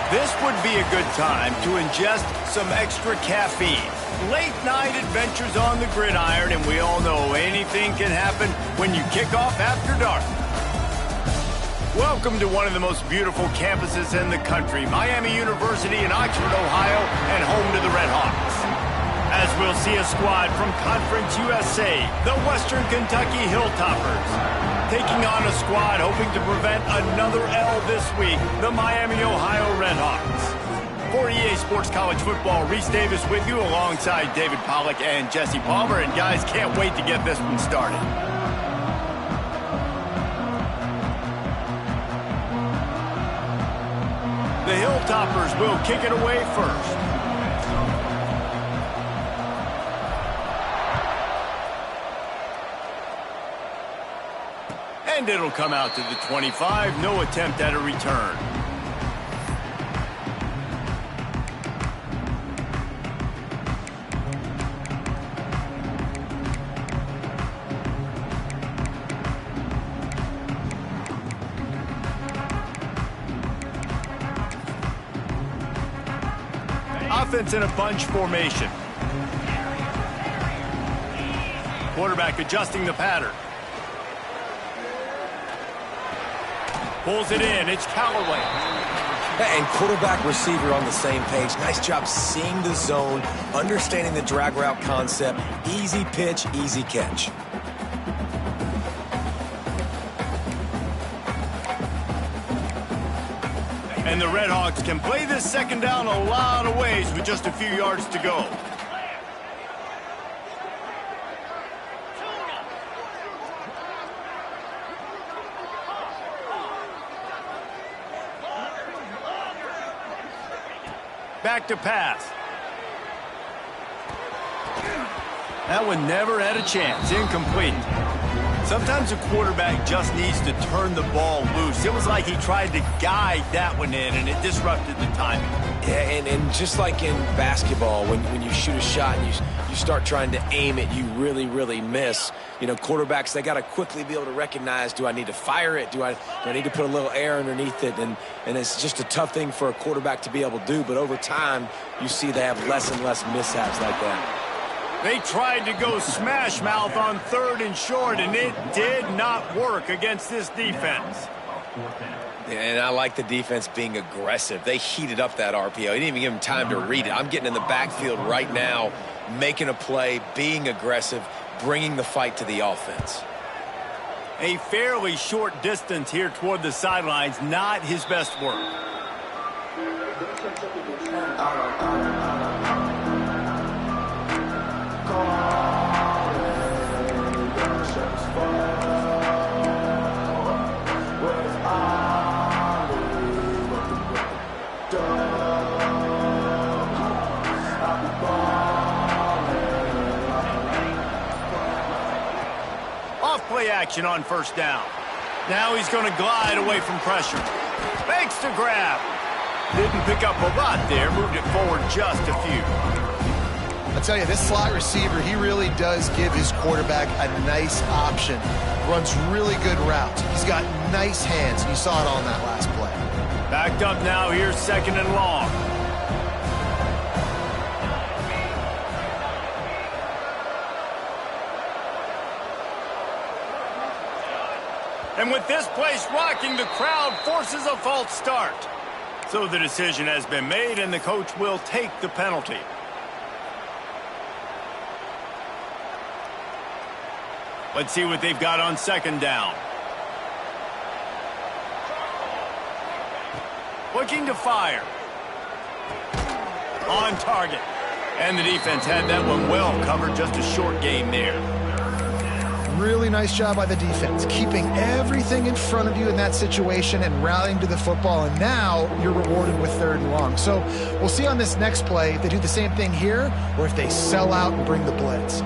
This would be a good time to ingest some extra caffeine. Late night adventures on the gridiron, and we all know anything can happen when you kick off after dark. Welcome to one of the most beautiful campuses in the country, Miami University in Oxford, Ohio, and home to the Red Hawks. As we'll see a squad from Conference USA, the Western Kentucky Hilltoppers, taking on a squad hoping to prevent another L this week, the Miami, Ohio Redhawks. For EA Sports College Football, Reese Davis with you alongside David Pollack and Jesse Palmer. And guys, can't wait to get this one started. The Hilltoppers will kick it away first. And it'll come out to the 25. No attempt at a return. Offense in a bunch formation. Quarterback adjusting the pattern. Pulls it in. It's Callaway. And quarterback receiver on the same page. Nice job seeing the zone, understanding the drag route concept. Easy pitch, easy catch. And the Redhawks can play this second down a lot of ways with just a few yards to go. Back to pass. That one never had a chance. Incomplete. Sometimes a quarterback just needs to turn the ball loose. It was like he tried to guide that one in, and it disrupted the timing. Yeah, and just like in basketball, when you shoot a shot and you start trying to aim it, you really miss. You know, quarterbacks, they got to quickly be able to recognize, do I need to fire it? Do I need to put a little air underneath it? And it's just a tough thing for a quarterback to be able to do. But over time, you see they have less and less mishaps like that. They tried to go smash mouth on 3rd and short, and it did not work against this defense. And I like the defense being aggressive. They heated up that RPO. He didn't even give him time to read it. I'm getting in the backfield right now, making a play, being aggressive, bringing the fight to the offense. A fairly short distance here toward the sidelines, not his best work. Play action on 1st down. Now he's going to glide away from pressure. Makes the grab. Didn't pick up a lot there. Moved it forward just a few. I'll tell you, this slot receiver, he really does give his quarterback a nice option. Runs really good routes. He's got nice hands. You saw it on that last play. Backed up now. Here's 2nd and long. And with this place rocking, the crowd forces a false start. So the decision has been made, and the coach will take the penalty. Let's see what they've got on 2nd down. Looking to fire. On target. And the defense had that one well covered. Just a short game there. Really nice job by the defense, keeping everything in front of you in that situation and rallying to the football, and now you're rewarded with 3rd and long. So we'll see on this next play if they do the same thing here or if they sell out and bring the blitz.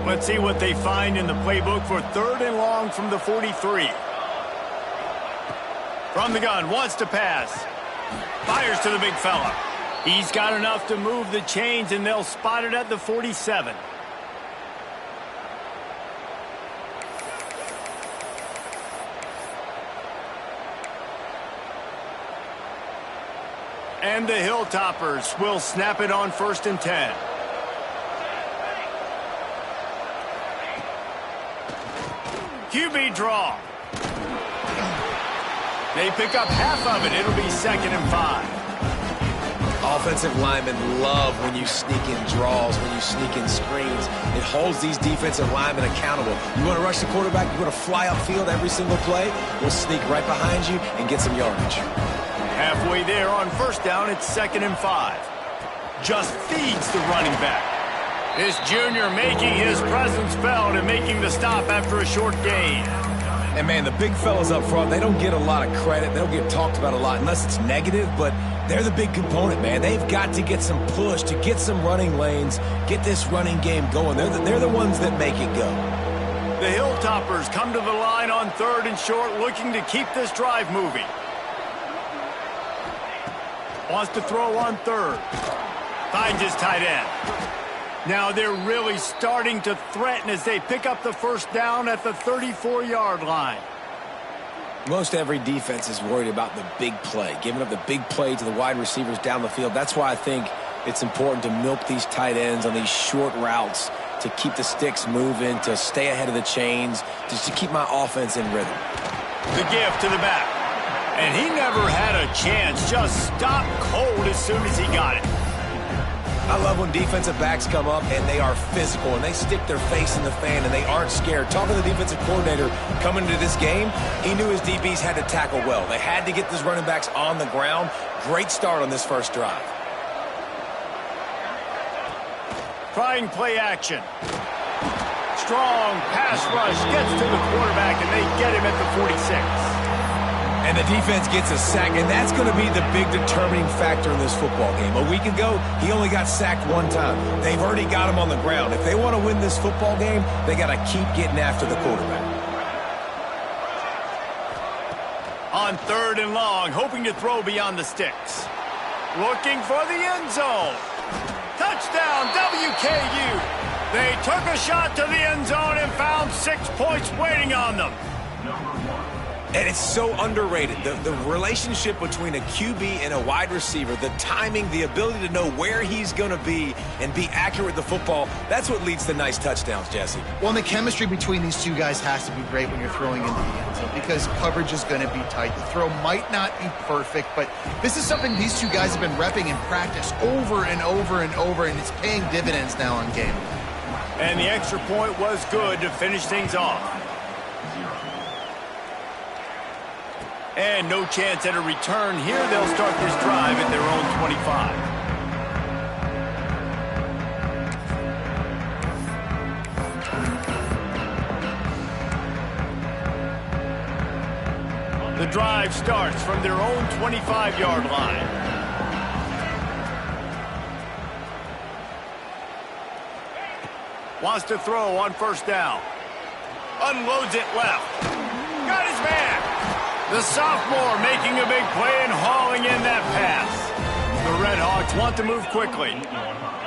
Let's see what they find in the playbook for 3rd and long from the 43. From the gun, wants to pass. Fires to the big fella. He's got enough to move the chains, and they'll spot it at the 47. And the Hilltoppers will snap it on 1st and 10. QB draw. They pick up half of it. It'll be 2nd and 5. Offensive linemen love when you sneak in draws, when you sneak in screens. It holds these defensive linemen accountable. You want to rush the quarterback, you want to fly upfield every single play, we'll sneak right behind you and get some yardage. Halfway there on 1st down, it's 2nd and 5. Just feeds the running back. This junior making his presence felt and making the stop after a short gain. And, man, the big fellas up front, they don't get a lot of credit. They don't get talked about a lot unless it's negative, but they're the big component, man. They've got to get some push, to get some running lanes, get this running game going. They're the ones that make it go. The Hilltoppers come to the line on 3rd and short, looking to keep this drive moving. Wants to throw on 3rd. Finds his tight end. Now they're really starting to threaten as they pick up the 1st down at the 34-yard line. Most every defense is worried about the big play, giving up the big play to the wide receivers down the field. That's why I think it's important to milk these tight ends on these short routes to keep the sticks moving, to stay ahead of the chains, just to keep my offense in rhythm. The gift to the back. And he never had a chance, just stopped cold as soon as he got it. I love when defensive backs come up and they are physical and they stick their face in the fan and they aren't scared. Talking to the defensive coordinator coming into this game, he knew his DBs had to tackle well. They had to get those running backs on the ground. Great start on this first drive. Trying play action. Strong pass rush gets to the quarterback and they get him at the 46. And the defense gets a sack, and that's going to be the big determining factor in this football game. A week ago, he only got sacked 1 time. They've already got him on the ground. If they want to win this football game, they got to keep getting after the quarterback. On 3rd and long, hoping to throw beyond the sticks. Looking for the end zone. Touchdown, WKU. They took a shot to the end zone and found 6 points waiting on them. And it's so underrated. The relationship between a QB and a wide receiver, the timing, the ability to know where he's going to be and be accurate with the football, that's what leads to nice touchdowns, Jesse. Well, and the chemistry between these two guys has to be great when you're throwing into the end zone because coverage is going to be tight. The throw might not be perfect, but this is something these two guys have been repping in practice over and over and over, and it's paying dividends now on game. And the extra point was good to finish things off. And no chance at a return here. They'll start this drive at their own 25. The drive starts from their own 25-yard line. Wants to throw on 1st down. Unloads it left. Got his man. The sophomore making a big play and hauling in that pass. The Red Hawks want to move quickly.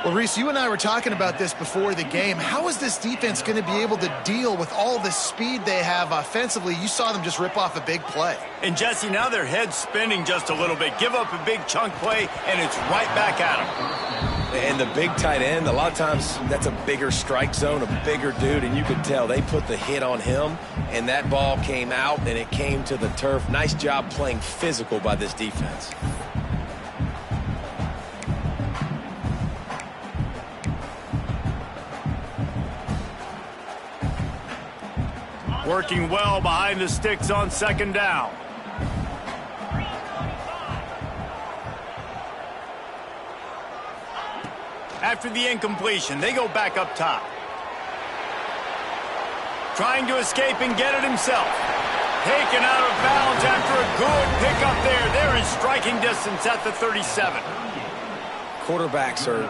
Well, Reese, you and I were talking about this before the game. How is this defense going to be able to deal with all the speed they have offensively? You saw them just rip off a big play. And, Jesse, now their head's spinning just a little bit. Give up a big chunk play, and it's right back at them. And the big tight end, a lot of times that's a bigger strike zone, a bigger dude, and you could tell they put the hit on him, and that ball came out, and it came to the turf. Nice job playing physical by this defense. Working well behind the sticks on 2nd down. After the incompletion, they go back up top. Trying to escape and get it himself. Taken out of bounds after a good pickup there. They're in striking distance at the 37. Quarterbacks are,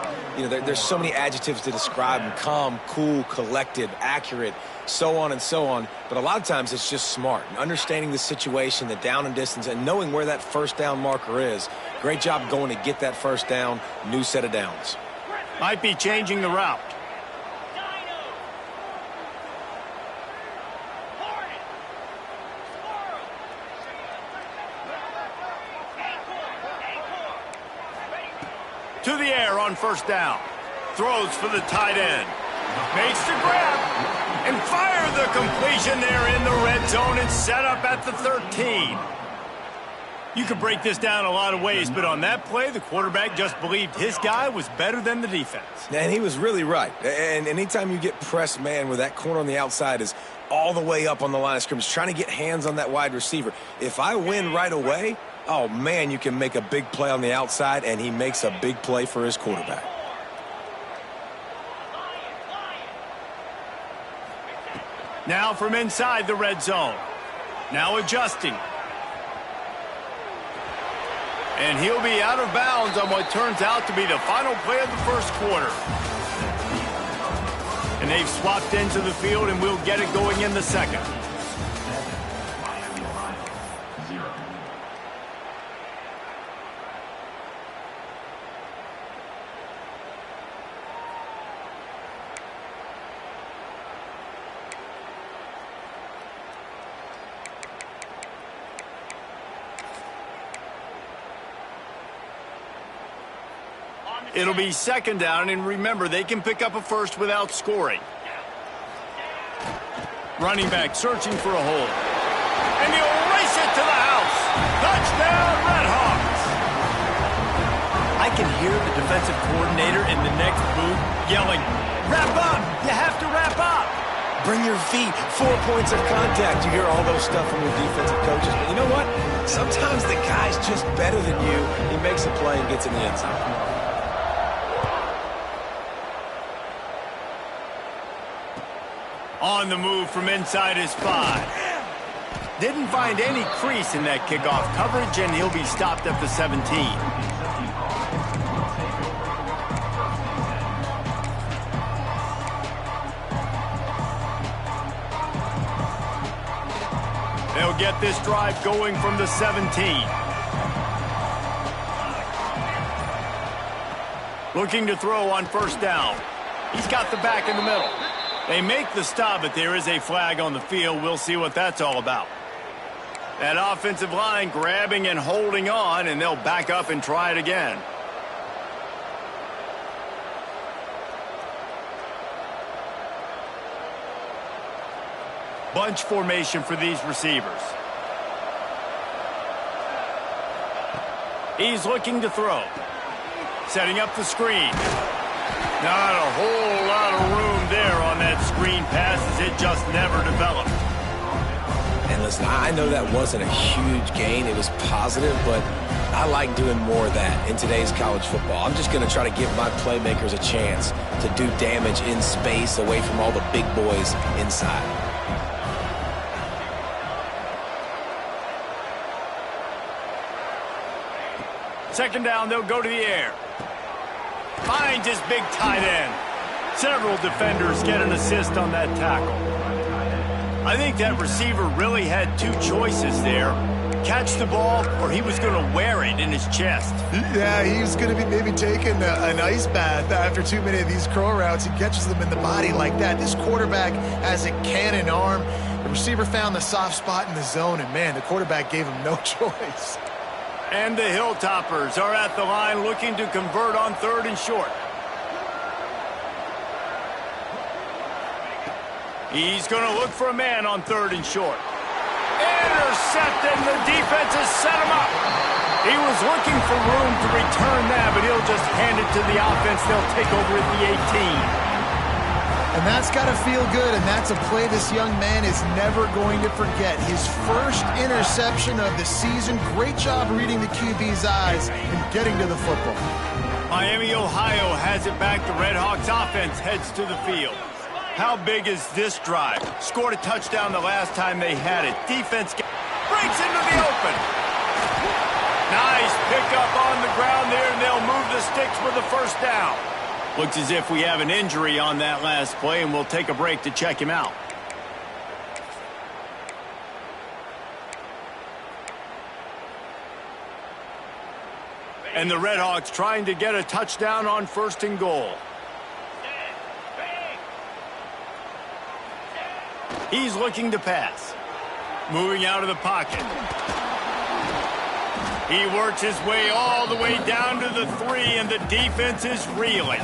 there's so many adjectives to describe them. Calm, cool, collected, accurate, so on and so on. But a lot of times it's just smart. Understanding the situation, the down and distance, and knowing where that 1st down marker is. Great job going to get that 1st down, new set of downs. Might be changing the route. To the air on first down. Throws for the tight end. Makes the grab. And fire the completion there in the red zone and set up at the 13. You could break this down a lot of ways, but on that play, the quarterback just believed his guy was better than the defense. And he was really right. And anytime you get pressed man where that corner on the outside is all the way up on the line of scrimmage, trying to get hands on that wide receiver, if I win right away, oh, man, you can make a big play on the outside, and he makes a big play for his quarterback. Now from inside the red zone. Now adjusting. And he'll be out of bounds on what turns out to be the final play of the first quarter. And they've swapped into the field, and we'll get it going in the second. It'll be second down, and remember, they can pick up a first without scoring. Running back searching for a hole. And he'll race it to the house. Touchdown, Redhawks! I can hear the defensive coordinator in the next booth yelling, "Wrap up! You have to wrap up!" Bring your feet, 4 points of contact. You hear all those stuff from your defensive coaches. But you know what? Sometimes the guy's just better than you. He makes a play and gets in the end zone. On the move from inside his 5. Didn't find any crease in that kickoff coverage, and he'll be stopped at the 17. They'll get this drive going from the 17. Looking to throw on first down. He's got the back in the middle. They make the stop, but there is a flag on the field. We'll see what that's all about. That offensive line grabbing and holding on, and they'll back up and try it again. Bunch formation for these receivers. He's looking to throw. Setting up the screen. Not a whole lot of room there on that screen pass, as it just never developed. And listen, I know that wasn't a huge gain. It was positive, but I like doing more of that in today's college football. I'm just going to try to give my playmakers a chance to do damage in space away from all the big boys inside. Second down, they'll go to the air. Finds his big tight end. Several defenders get an assist on that tackle. I think that receiver really had two choices there. Catch the ball, or he was going to wear it in his chest. Yeah, he was going to be maybe taking an ice bath after too many of these curl routes. He catches them in the body like that. This quarterback has a cannon arm. The receiver found the soft spot in the zone, and man, the quarterback gave him no choice. And the Hilltoppers are at the line looking to convert on third and short. He's going to look for a man on third and short. Intercepted, the defense has set him up. He was looking for room to return that, but he'll just hand it to the offense. They'll take over at the 18. And that's got to feel good, and that's a play this young man is never going to forget. His first interception of the season. Great job reading the QB's eyes and getting to the football. Miami, Ohio has it back. The Redhawks offense heads to the field. How big is this drive? Scored a touchdown the last time they had it. Defense breaks into the open. Nice pickup on the ground there, and they'll move the sticks for the first down. Looks as if we have an injury on that last play, and we'll take a break to check him out. And the Redhawks trying to get a touchdown on first and goal. He's looking to pass. Moving out of the pocket. He works his way all the way down to the 3, and the defense is reeling.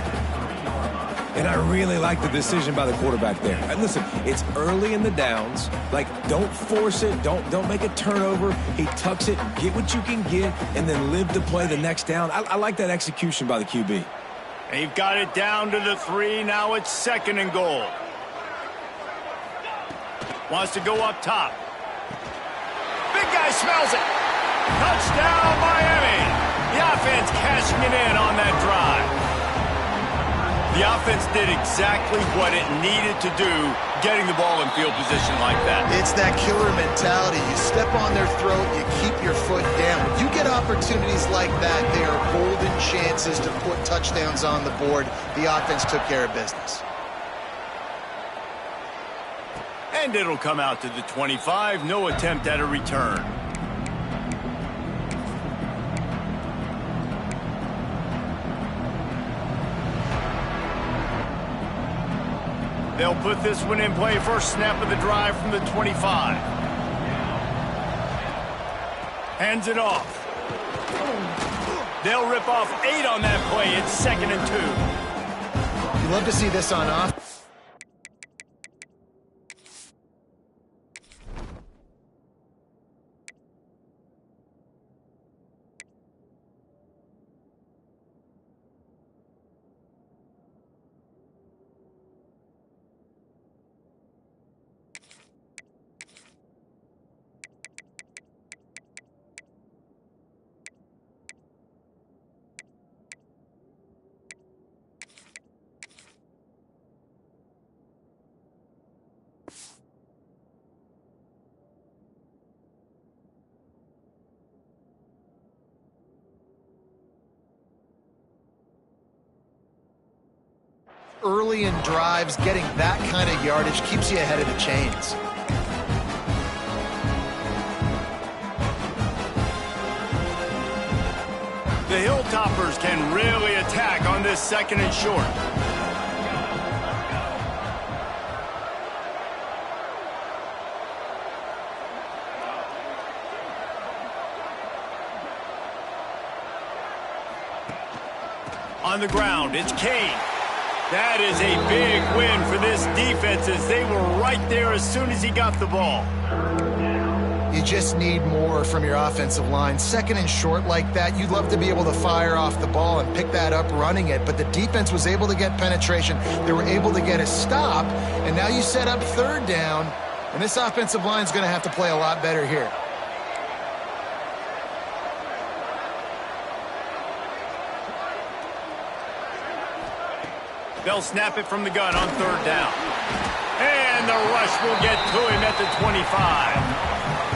And I really like the decision by the quarterback there. And listen, it's early in the downs. Like, don't force it. Don't make a turnover. He tucks it, get what you can get, and then live to play the next down. I like that execution by the QB. They've got it down to the 3. Now it's 2nd and goal. Wants to go up top. Big guy smells it. Touchdown, Miami. The offense cashing it in on that drive. The offense did exactly what it needed to do, getting the ball in field position like that. It's that killer mentality. You step on their throat, you keep your foot down. When you get opportunities like that, they are golden chances to put touchdowns on the board. The offense took care of business. And it'll come out to the 25. No attempt at a return. They'll put this one in play. First snap of the drive from the 25. Hands it off. They'll rip off 8 on that play. It's 2nd and 2. You love to see this on offense. Early in drives, getting that kind of yardage keeps you ahead of the chains. The Hilltoppers can really attack on this 2nd and short. On the ground, it's Kane. That is a big win for this defense as they were right there as soon as he got the ball. You just need more from your offensive line. 2nd and short like that, you'd love to be able to fire off the ball and pick that up running it, but the defense was able to get penetration. They were able to get a stop, and now you set up 3rd down, and this offensive line is going to have to play a lot better here. They'll snap it from the gun on 3rd down. And the rush will get to him at the 25.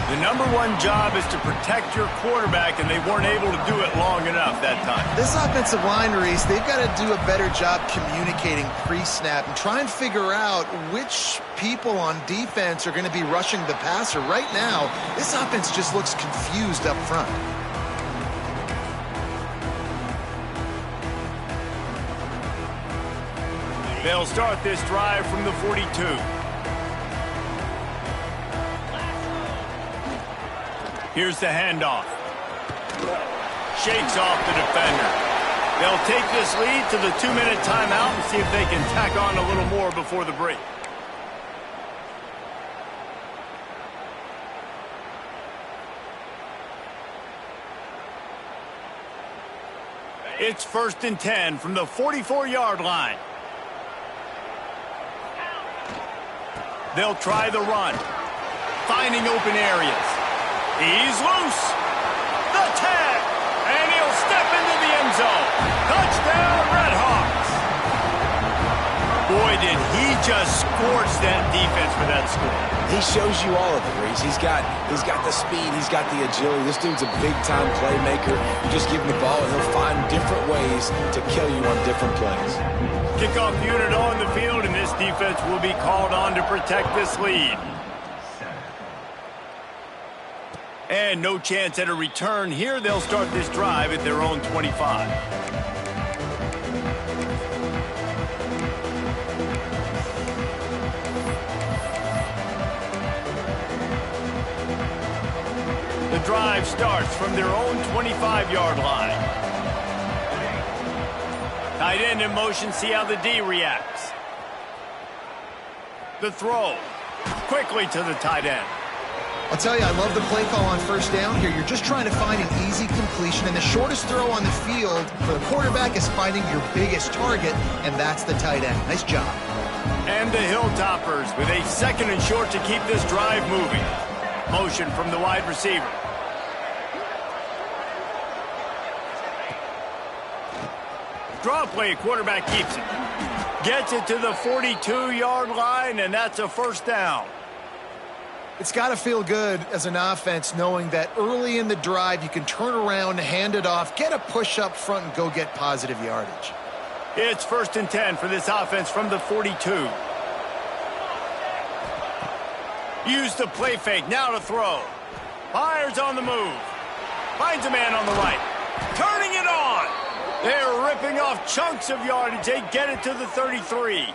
The #1 job is to protect your quarterback, and they weren't able to do it long enough that time. This offensive line, Reese, they've got to do a better job communicating pre-snap and try and figure out which people on defense are going to be rushing the passer. Right now, this offense just looks confused up front. They'll start this drive from the 42. Here's the handoff. Shakes off the defender. They'll take this lead to the 2-minute timeout and see if they can tack on a little more before the break. It's 1st and 10 from the 44-yard line. They'll try the run, finding open areas. He's loose. The tag, and he'll step into the end zone. Touchdown, Redhawks. Boy, did he just scorch that defense for that score. He shows you all of it, Reese. He's got the speed, he's got the agility. This dude's a big-time playmaker. You just give him the ball, and he'll find different ways to kill you on different plays. Kickoff unit on the field, and this defense will be called on to protect this lead. And no chance at a return here. They'll start this drive at their own 25. The drive starts from their own 25-yard line. Tight end in motion, see how the D reacts. The throw, quickly to the tight end. I'll tell you, I love the play call on first down here. You're just trying to find an easy completion, and the shortest throw on the field for the quarterback is finding your biggest target, and that's the tight end. Nice job. And the Hilltoppers with a 2nd and short to keep this drive moving. Motion from the wide receiver. Draw play, quarterback keeps it. Gets it to the 42-yard line, and that's a first down. It's got to feel good as an offense knowing that early in the drive you can turn around, hand it off, get a push up front, and go get positive yardage. It's 1st and 10 for this offense from the 42. Use the play fake, now to throw. Fires on the move. Finds a man on the right. Turning it on. They're ripping off chunks of yardage. They get it to the 33.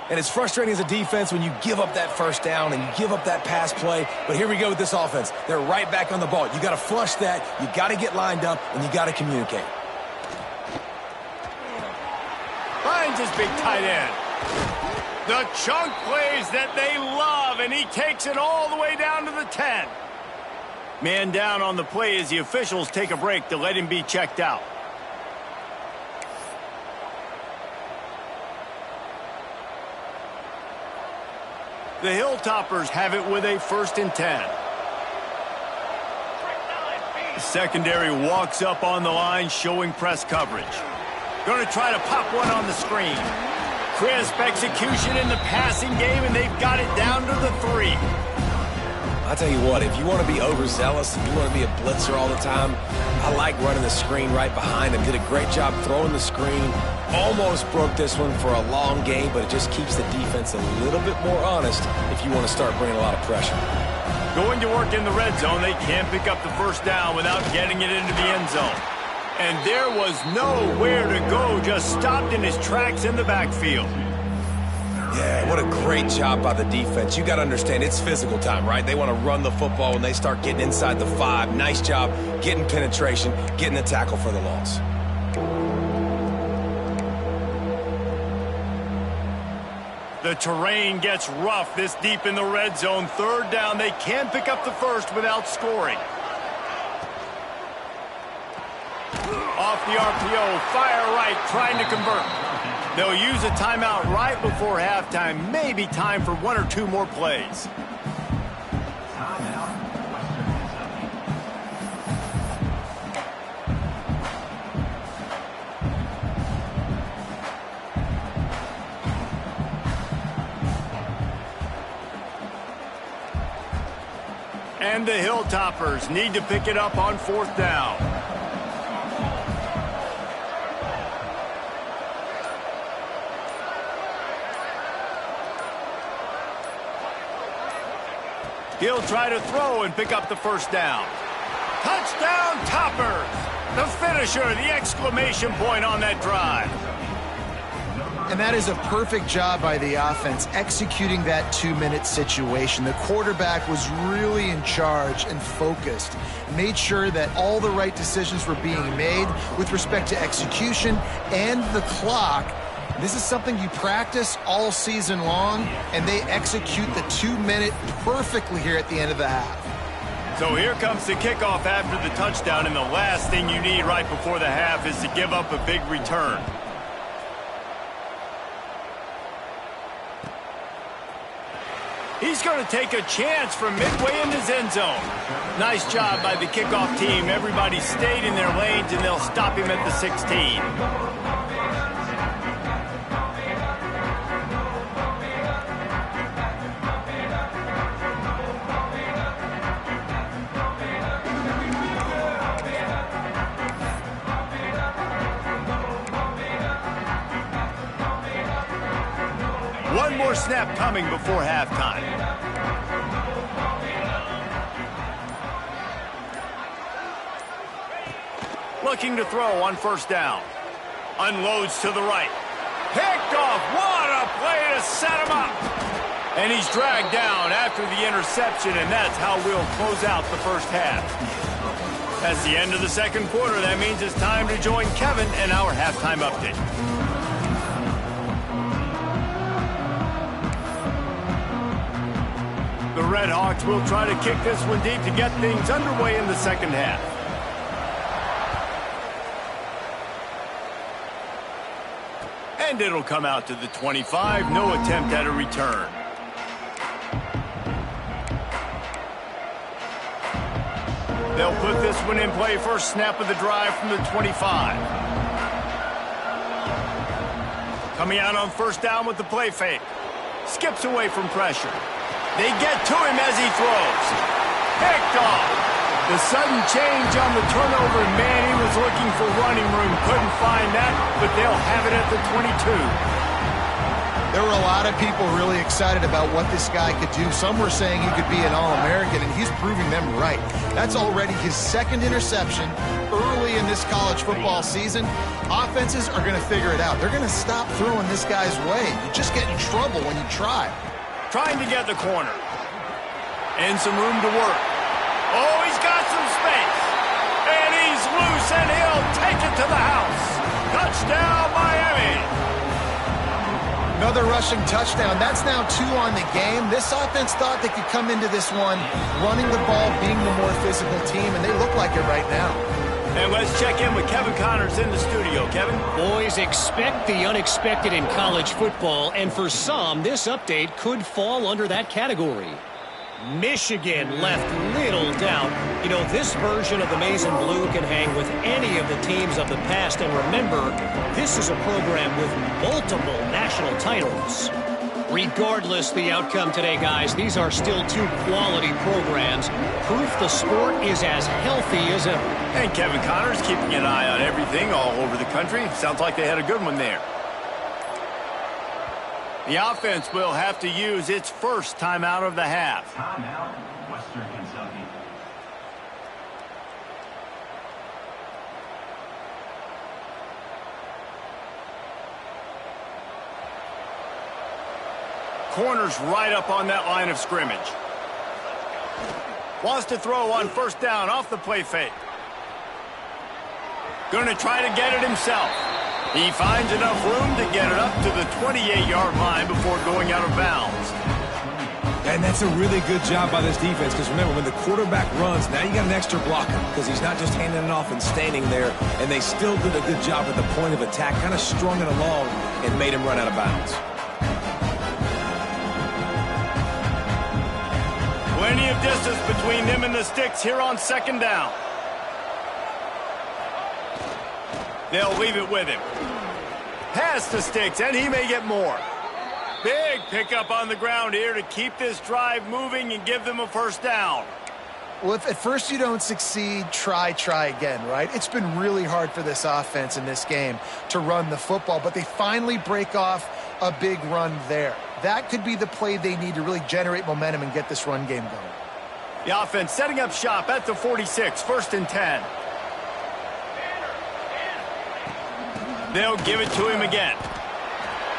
And it's frustrating as a defense when you give up that first down and you give up that pass play. But here we go with this offense. They're right back on the ball. You got to flush that. You got to get lined up, and you got to communicate. Finds his big tight end. The chunk plays that they love, and he takes it all the way down to the 10. Man down on the play as the officials take a break to let him be checked out. The Hilltoppers have it with a 1st and 10. The secondary walks up on the line, showing press coverage. Going to try to pop one on the screen. Crisp execution in the passing game, and they've got it down to the 3. I'll tell you what, if you want to be overzealous, if you want to be a blitzer all the time, I like running the screen right behind him. Did a great job throwing the screen. Almost broke this one for a long game, but it just keeps the defense a little bit more honest if you want to start bringing a lot of pressure. Going to work in the red zone, they can't pick up the first down without getting it into the end zone. And there was nowhere to go, just stopped in his tracks in the backfield. Yeah, what a great job by the defense. You got to understand, it's physical time, right? They want to run the football when they start getting inside the 5. Nice job getting penetration, getting the tackle for the loss. The terrain gets rough this deep in the red zone. 3rd down, they can't pick up the first without scoring. Off the RPO, fire right, trying to convert. They'll use a timeout right before halftime. Maybe time for 1 or 2 more plays. And the Hilltoppers need to pick it up on 4th down. He'll try to throw and pick up the first down. Touchdown, Toppers! The finisher, the exclamation point on that drive. And that is a perfect job by the offense, executing that 2-minute situation. The quarterback was really in charge and focused, made sure that all the right decisions were being made with respect to execution and the clock. This is something you practice all season long, and they execute the 2-minute perfectly here at the end of the half. So here comes the kickoff after the touchdown, and the last thing you need right before the half is to give up a big return. He's going to take a chance from midway in his end zone. Nice job by the kickoff team. Everybody stayed in their lanes, and they'll stop him at the 16. One more snap coming before halftime. Looking to throw on 1st down. Unloads to the right. Picked off. What a play to set him up. And he's dragged down after the interception, and that's how we'll close out the first half. That's the end of the second quarter. That means it's time to join Kevin in our halftime update. The Red Hawks will try to kick this one deep to get things underway in the second half. And it'll come out to the 25. No attempt at a return. They'll put this one in play. First snap of the drive from the 25. Coming out on first down with the play fake. Skips away from pressure. They get to him as he throws. Picked off. The sudden change on the turnover. Man, he was looking for running room. Couldn't find that, but they'll have it at the 22. There were a lot of people really excited about what this guy could do. Some were saying he could be an All-American, and he's proving them right. That's already his second interception early in this college football season. Offenses are going to figure it out. They're going to stop throwing this guy's way. You just get in trouble when you try. Trying to get the corner. And some room to work. Oh, he's got some space. And he's loose, and he'll take it to the house. Touchdown, Miami. Another rushing touchdown. That's now 2 on the game. This offense thought they could come into this one running the ball, being the more physical team, and they look like it right now. And let's check in with Kevin Connors in the studio. Kevin? Boys, expect the unexpected in college football, and for some, this update could fall under that category. Michigan left little doubt. You know, this version of the Maize and Blue can hang with any of the teams of the past. And remember, this is a program with multiple national titles. Regardless the outcome today, guys, these are still 2 quality programs. Proof the sport is as healthy as ever. And Kevin Connors keeping an eye on everything all over the country. Sounds like they had a good one there. The offense will have to use its first timeout of the half. Timeout, Western Kentucky. Corners right up on that line of scrimmage. Wants to throw on first down off the play fake. Going to try to get it himself. He finds enough room to get it up to the 28-yard line before going out of bounds. And that's a really good job by this defense, because remember, when the quarterback runs, now you got an extra blocker, because he's not just handing it off and standing there, and they still did a good job at the point of attack, kind of strung it along and made him run out of bounds. Plenty of distance between them and the sticks here on second down. They'll leave it with him. Past the sticks, and he may get more. Big pickup on the ground here to keep this drive moving and give them a first down. Well, if at first you don't succeed, try again, right? It's been really hard for this offense in this game to run the football, but they finally break off a big run there. That could be the play they need to really generate momentum and get this run game going. The offense setting up shop at the 46, 1st and 10. They'll give it to him again.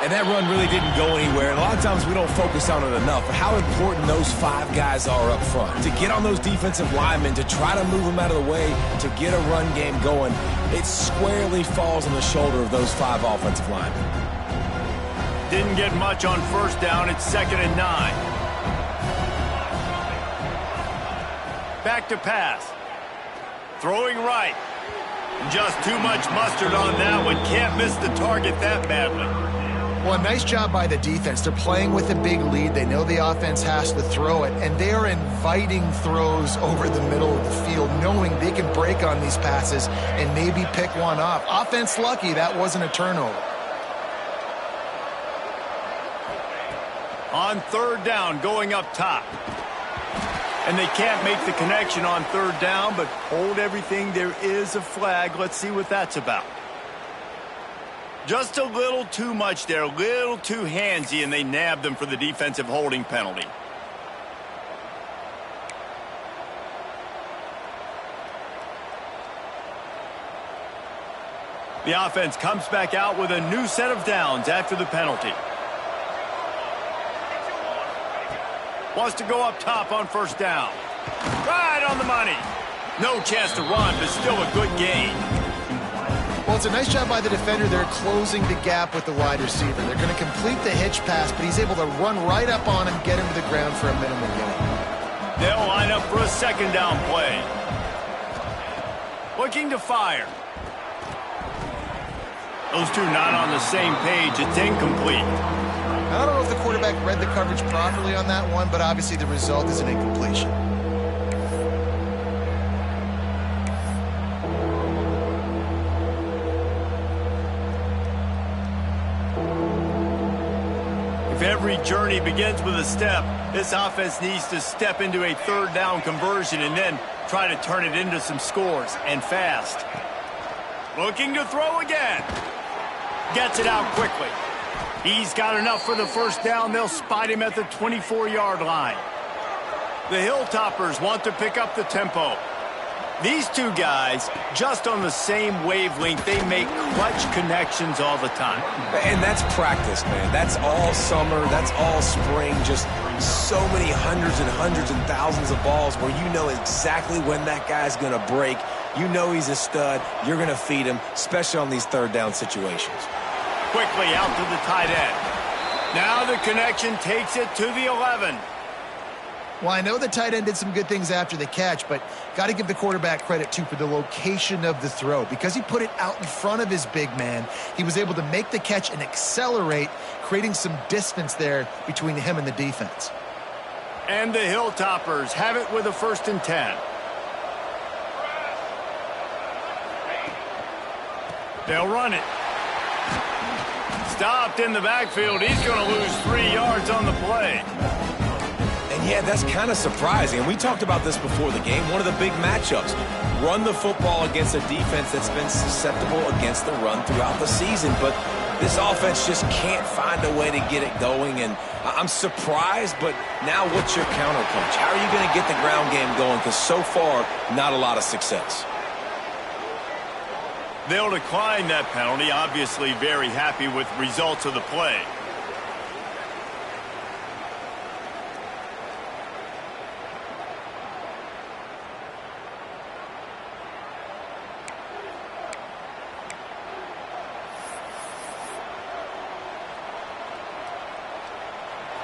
And that run really didn't go anywhere. And a lot of times we don't focus on it enough. But how important those 5 guys are up front. To get on those defensive linemen, to try to move them out of the way, to get a run game going, it squarely falls on the shoulder of those 5 offensive linemen. Didn't get much on first down. It's 2nd and 9. Back to pass. Throwing right. Just too much mustard on that one. Can't miss the target that badly. Well, nice job by the defense. They're playing with a big lead. They know the offense has to throw it, and they are inviting throws over the middle of the field, knowing they can break on these passes and maybe pick one off. Offense lucky that wasn't a turnover. On third down, going up top. And they can't make the connection on third down, but hold everything. There is a flag. Let's see what that's about. Just a little too much there, a little too handsy, and they nabbed them for the defensive holding penalty. The offense comes back out with a new set of downs after the penalty. Wants to go up top on first down. Right on the money. No chance to run, but still a good gain. Well, it's a nice job by the defender. They're closing the gap with the wide receiver. They're going to complete the hitch pass, but he's able to run right up on him, get him to the ground for a minimal gain. They'll line up for a second down play. Looking to fire. Those two not on the same page. It's incomplete. I don't know if the quarterback read the coverage properly on that one, but obviously the result is an incompletion. If every journey begins with a step, this offense needs to step into a third down conversion and then try to turn it into some scores, and fast. Looking to throw again. Gets it out quickly. He's got enough for the first down. They'll spot him at the 24-yard line. The Hilltoppers want to pick up the tempo. These two guys, just on the same wavelength, they make clutch connections all the time. And that's practice, man. That's all summer. That's all spring. Just so many hundreds and thousands of balls where you know exactly when that guy's going to break. You know he's a stud. You're going to feed him, especially on these third down situations. Quickly out to the tight end. Now the connection takes it to the 11. Well, I know the tight end did some good things after the catch, but got to give the quarterback credit, too, for the location of the throw. Because he put it out in front of his big man, he was able to make the catch and accelerate, creating some distance there between him and the defense. And the Hilltoppers have it with a 1st and 10. They'll run it. Stopped in the backfield. He's going to lose 3 yards on the play. And yeah, that's kind of surprising. And we talked about this before the game. One of the big matchups. Run the football against a defense that's been susceptible against the run throughout the season. But this offense just can't find a way to get it going. And I'm surprised, but now what's your counterpunch? How are you going to get the ground game going? Because so far, not a lot of success. They'll decline that penalty. Obviously very happy with results of the play.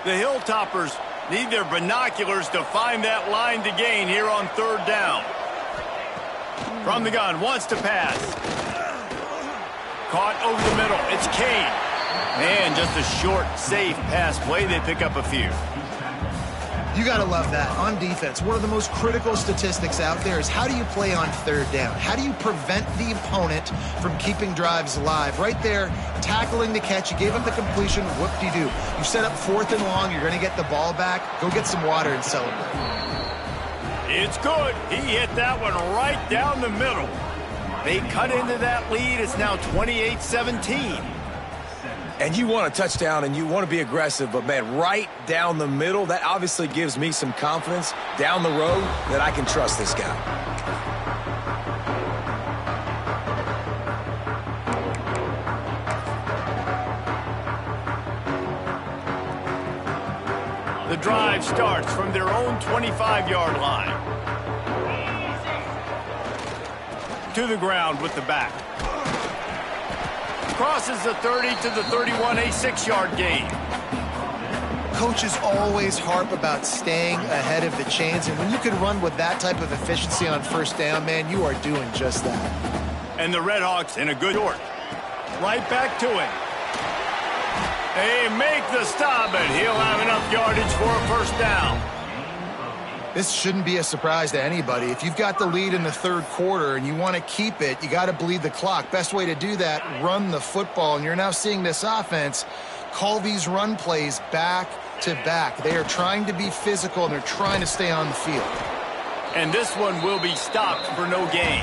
The Hilltoppers need their binoculars to find that line to gain here on 3rd down. From the gun, wants to pass. Caught over the middle. It's Kane. And just a short, safe pass play. They pick up a few. You got to love that. On defense, one of the most critical statistics out there is how do you play on 3rd down? How do you prevent the opponent from keeping drives alive? Right there, tackling the catch. You gave him the completion. Whoop-de-doo. You set up 4th and long. You're going to get the ball back. Go get some water and celebrate. It's good. He hit that one right down the middle. They cut into that lead. It's now 28-17. And you want a touchdown and you want to be aggressive, but, man, right down the middle, that obviously gives me some confidence down the road that I can trust this guy. The drive starts from their own 25-yard line. To the ground with the back. Crosses the 30 to the 31, a 6-yard gain. Coaches always harp about staying ahead of the chains, and when you can run with that type of efficiency on 1st down, man, you are doing just that. And the Redhawks in a good short. Right back to him. They make the stop, and he'll have enough yardage for a 1st down. This shouldn't be a surprise to anybody. If you've got the lead in the 3rd quarter and you want to keep it, you got to bleed the clock. Best way to do that, run the football. And you're now seeing this offense call these run plays back to back. They are trying to be physical, and they're trying to stay on the field. And this one will be stopped for no gain.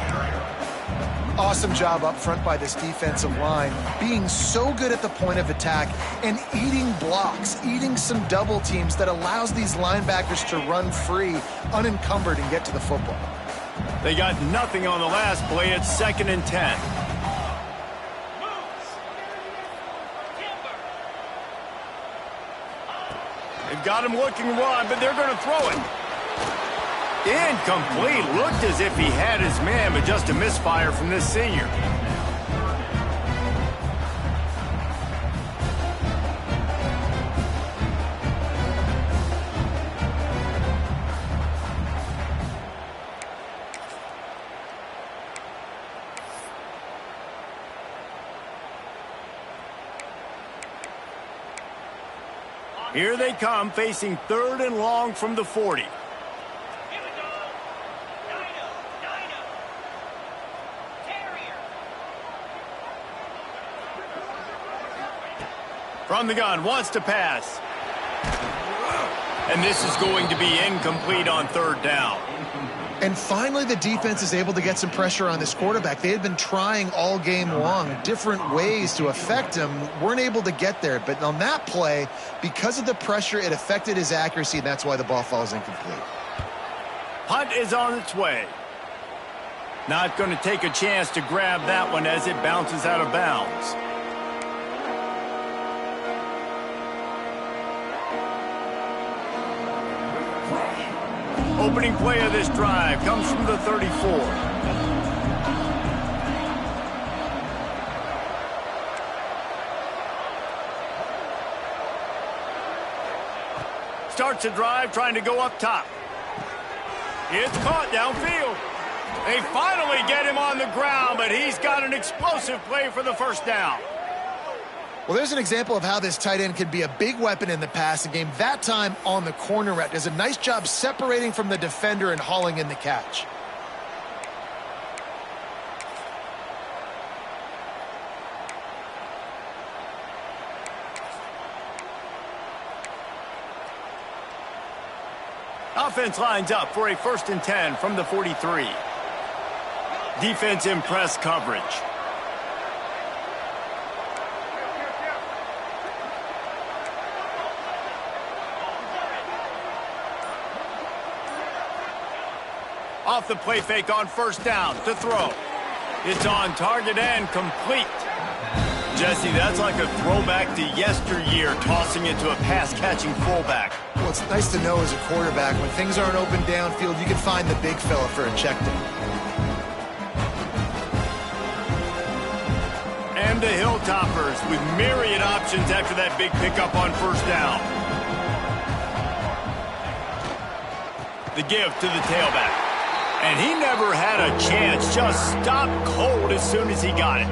Awesome job up front by this defensive line, being so good at the point of attack and eating blocks, eating some double teams that allows these linebackers to run free, unencumbered, and get to the football. They got nothing on the last play. It's 2nd and 10. They've They've got him looking run, but they're going to throw it. Incomplete. Looked as if he had his man, but just a misfire from this senior. Here they come, facing 3rd and long from the 40. From the gun, wants to pass. And this is going to be incomplete on 3rd down. And finally, the defense is able to get some pressure on this quarterback. They had been trying all game long, different ways to affect him, weren't able to get there. But on that play, because of the pressure, it affected his accuracy, and that's why the ball falls incomplete. Punt is on its way. Not going to take a chance to grab that one as it bounces out of bounds. Opening play of this drive comes from the 34. Starts a drive trying to go up top. It's caught downfield. They finally get him on the ground, but he's got an explosive play for the first down. Well, there's an example of how this tight end can be a big weapon in the passing game. That time on the corner route. Does a nice job separating from the defender and hauling in the catch. Offense lines up for a 1st and 10 from the 43. Defense in press coverage. Off the play fake on 1st down to throw. It's on target and complete. Jesse, that's like a throwback to yesteryear, tossing it to a pass-catching fullback. Well, it's nice to know as a quarterback, when things aren't open downfield, you can find the big fella for a check down. And the Hilltoppers with myriad options after that big pickup on 1st down. The give to the tailback. And he never had a chance, just stopped cold as soon as he got it.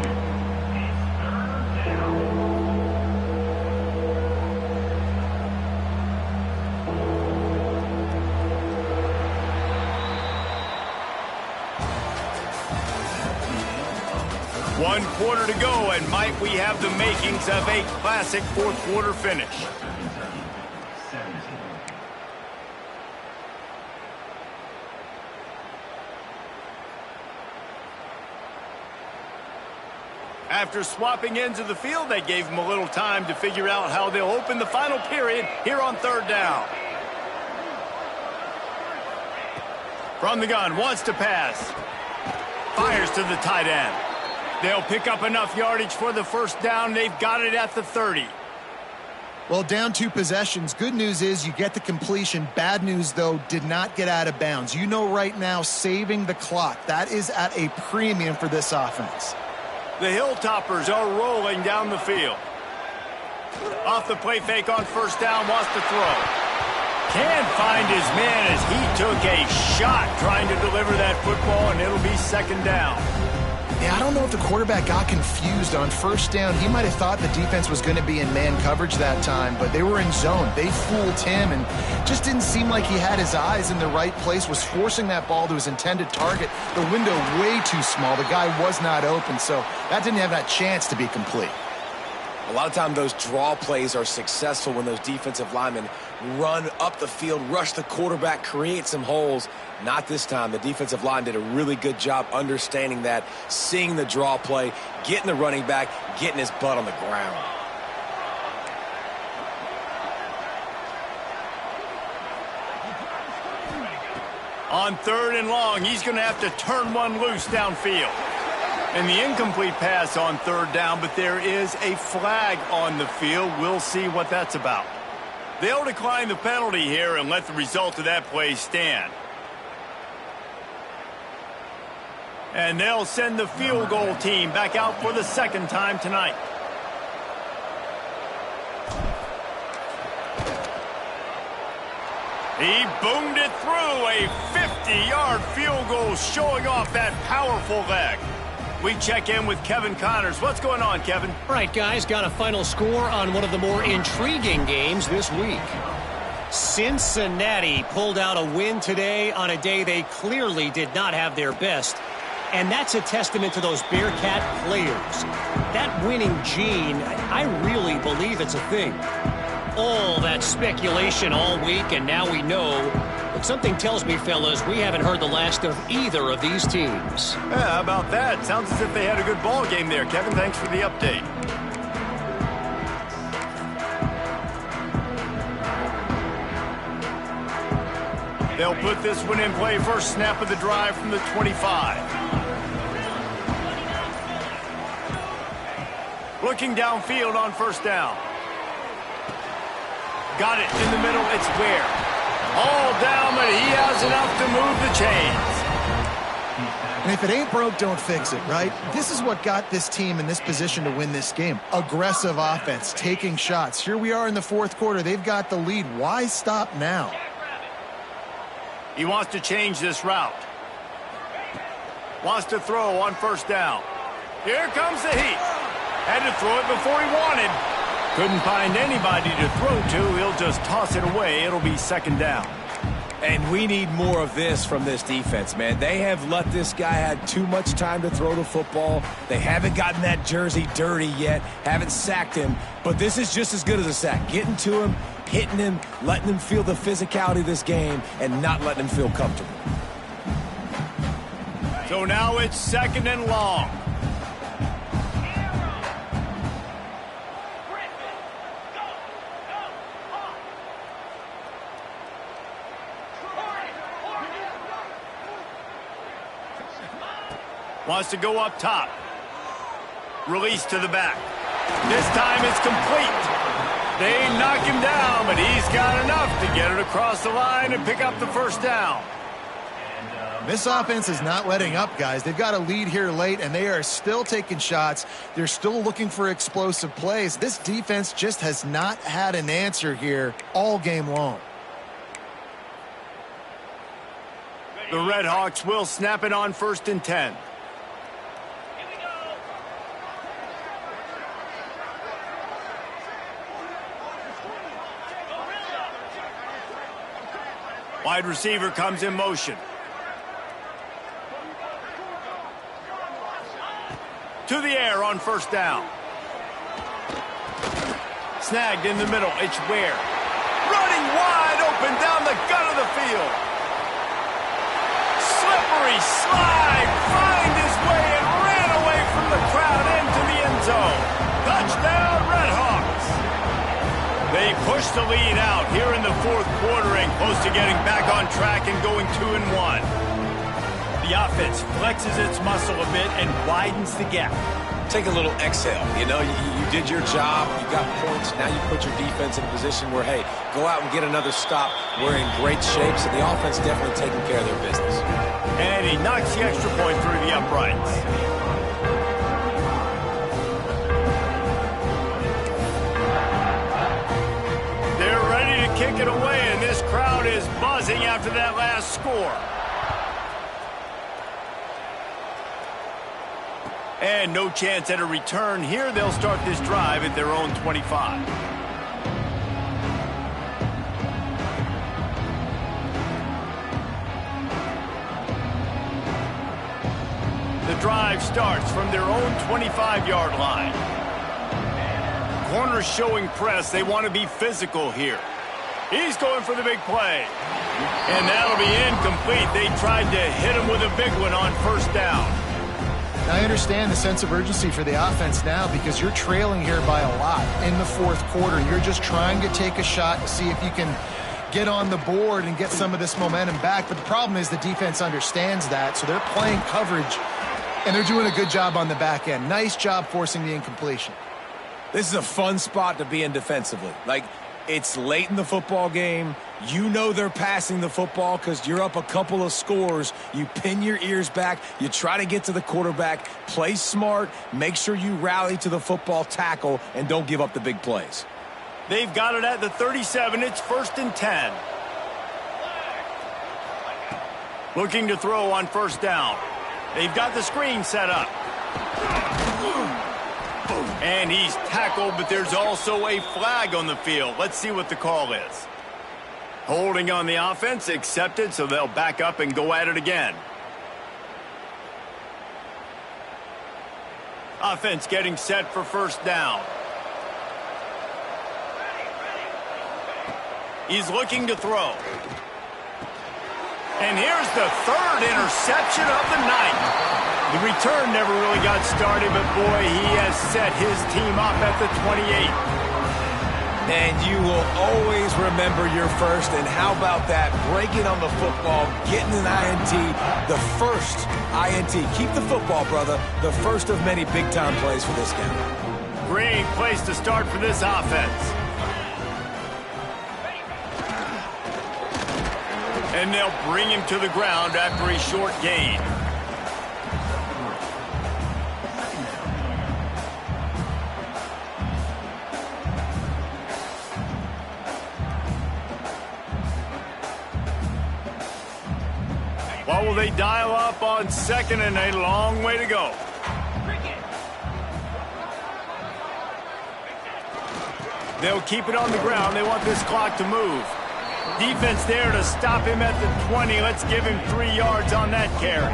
One quarter to go, and might we have the makings of a classic 4th quarter finish. After swapping ends of the field, they gave him a little time to figure out how they'll open the final period here on 3rd down. From the gun, wants to pass. Fires to the tight end. They'll pick up enough yardage for the 1st down. They've got it at the 30. Well, down 2 possessions. Good news is you get the completion. Bad news, though, did not get out of bounds. You know right now, saving the clock. That is at a premium for this offense. The Hilltoppers are rolling down the field. Off the play fake on 1st down, wants to throw. Can't find his man as he took a shot trying to deliver that football, and it'll be 2nd down. Yeah, I don't know if the quarterback got confused on 1st down. He might have thought the defense was going to be in man coverage that time, but they were in zone. They fooled him and just didn't seem like he had his eyes in the right place, was forcing that ball to his intended target. The window way too small. The guy was not open, so that didn't have that chance to be complete. A lot of times those draw plays are successful when those defensive linemen run up the field, rush the quarterback, create some holes. Not this time. The defensive line did a really good job understanding that, seeing the draw play, getting the running back, getting his butt on the ground. On 3rd and long, he's going to have to turn one loose downfield. And the incomplete pass on 3rd down, but there is a flag on the field. We'll see what that's about. They'll decline the penalty here and let the result of that play stand. And they'll send the field goal team back out for the second time tonight. He boomed it through, a 50-yard field goal showing off that powerful leg. We check in with Kevin Connors. What's going on, Kevin? All right, guys, got a final score on one of the more intriguing games this week. Cincinnati pulled out a win today on a day they clearly did not have their best. And that's a testament to those Bearcat players. That winning gene, I really believe it's a thing. All that speculation all week, and now we know. But something tells me, fellas, we haven't heard the last of either of these teams. Yeah, how about that? Sounds as if they had a good ball game there, Kevin. Thanks for the update. They'll put this one in play. First snap of the drive from the 25. Looking downfield on first down. Got it in the middle. It's Ware. All down, but he has enough to move the chains. And if it ain't broke, don't fix it, right? This is what got this team in this position to win this game. Aggressive offense, taking shots. Here we are in the fourth quarter. They've got the lead. Why stop now? He wants to change this route. Wants to throw on first down. Here comes the heat. Had to throw it before he wanted. Couldn't find anybody to throw to. He'll just toss it away. It'll be second down. And we need more of this from this defense, man. They have let this guy have too much time to throw the football. They haven't gotten that jersey dirty yet, haven't sacked him. But this is just as good as a sack. Getting to him, hitting him, letting him feel the physicality of this game, and not letting him feel comfortable. So now it's second and long. Wants to go up top. Release to the back. This time it's complete. They knock him down, but he's got enough to get it across the line and pick up the first down. This offense is not letting up, guys. They've got a lead here late, and they are still taking shots. They're still looking for explosive plays. This defense just has not had an answer here all game long. The Red Hawks will snap it on first and 10. Wide receiver comes in motion. To the air on first down. Snagged in the middle. It's Ware. Running wide open down the gut of the field. Slippery slide. Find his way and ran away from the crowd into the end zone. Touchdown, Red Hawks. They push the lead out here in the fourth quarter and close to getting back on track and going 2-1. The offense flexes its muscle a bit and widens the gap. Take a little exhale. You know, you did your job. You got points. Now you put your defense in a position where, hey, go out and get another stop. We're in great shape, so the offense definitely taking care of their business. And he knocks the extra point through the uprights. They're ready to kick it away, and this crowd is buzzing after that last score. And no chance at a return here. They'll start this drive at their own 25. The drive starts from their own 25-yard line. Corners showing press. They want to be physical here. He's going for the big play. And that'll be incomplete. They tried to hit him with a big one on first down. I understand the sense of urgency for the offense now because you're trailing here by a lot in the fourth quarter. You're just trying to take a shot to see if you can get on the board and get some of this momentum back. But the problem is the defense understands that, so they're playing coverage, and they're doing a good job on the back end. Nice job forcing the incompletion. This is a fun spot to be in defensively. Like, It's late in the football game. You know they're passing the football because you're up a couple of scores. You pin your ears back. You try to get to the quarterback. Play smart. Make sure you rally to the football tackle and don't give up the big plays. They've got it at the 37. It's 1st and 10. Looking to throw on 1st down. They've got the screen set up. And he's tackled, but there's also a flag on the field. Let's see what the call is. Holding on the offense, accepted, so they'll back up and go at it again. Offense getting set for 1st down. He's looking to throw. And here's the 3rd interception of the night. The return never really got started, but boy, he has set his team up at the 28. And you will always remember your first. And how about that? Breaking on the football, getting an INT, the first INT. Keep the football, brother. The first of many big-time plays for this guy. Great place to start for this offense. And they'll bring him to the ground after a short gain. What will they dial up on 2nd and a long way to go? They'll keep it on the ground. They want this clock to move. Defense there to stop him at the 20. Let's give him 3 yards on that carry.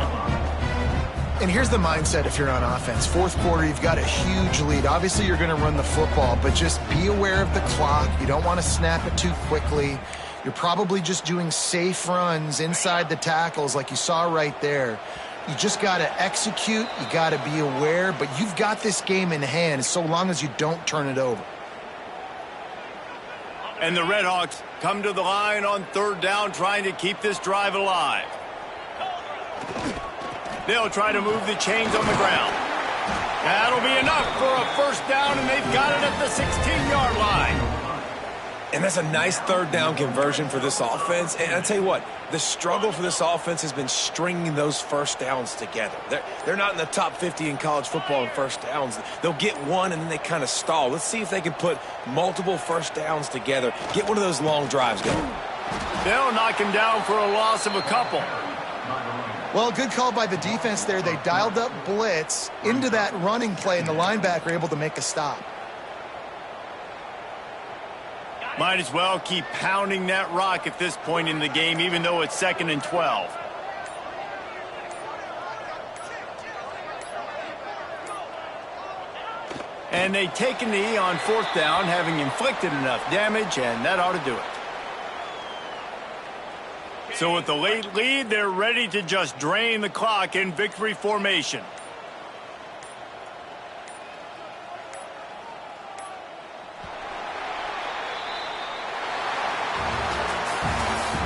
And here's the mindset if you're on offense. 4th quarter, you've got a huge lead. Obviously, you're going to run the football, but just be aware of the clock. You don't want to snap it too quickly. You're probably just doing safe runs inside the tackles like you saw right there. You just got to execute. You got to be aware, but you've got this game in hand so long as you don't turn it over. And the Redhawks come to the line on 3rd down, trying to keep this drive alive. They'll try to move the chains on the ground. That'll be enough for a 1st down, and they've got it at the 16-yard line. And that's a nice 3rd down conversion for this offense. And I'll tell you what, the struggle for this offense has been stringing those 1st downs together. They're not in the top 50 in college football in 1st downs. They'll get one and then they kind of stall. Let's see if they can put multiple 1st downs together. Get one of those long drives going. They'll knock him down for a loss of a couple. Well, good call by the defense there. They dialed up blitz into that running play, and the linebacker able to make a stop. Might as well keep pounding that rock at this point in the game, even though it's 2nd and 12. And they take a knee on 4th down, having inflicted enough damage, and that ought to do it. So with the late lead, they're ready to just drain the clock in victory formation.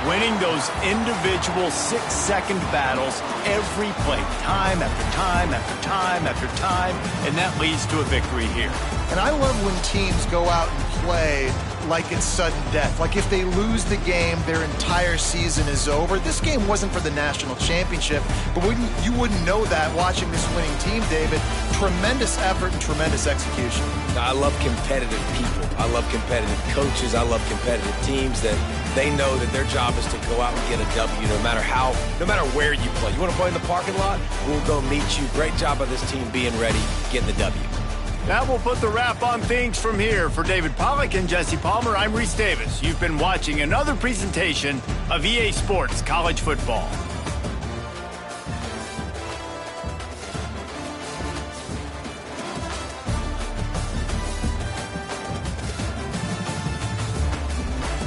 Winning those individual 6-second battles every play, time after time after time after time, and that leads to a victory here. And I love when teams go out and play like it's sudden death. Like if they lose the game, their entire season is over. This game wasn't for the national championship, but you wouldn't know that watching this winning team, David. Tremendous effort and tremendous execution. I love competitive people. I love competitive coaches. I love competitive teams that they know that their job is to go out and get a W no matter where you play. You want to play in the parking lot? We'll go meet you. Great job by this team being ready, getting the W. That will put the wrap on things from here. For David Pollack and Jesse Palmer, I'm Reese Davis. You've been watching another presentation of EA Sports College Football.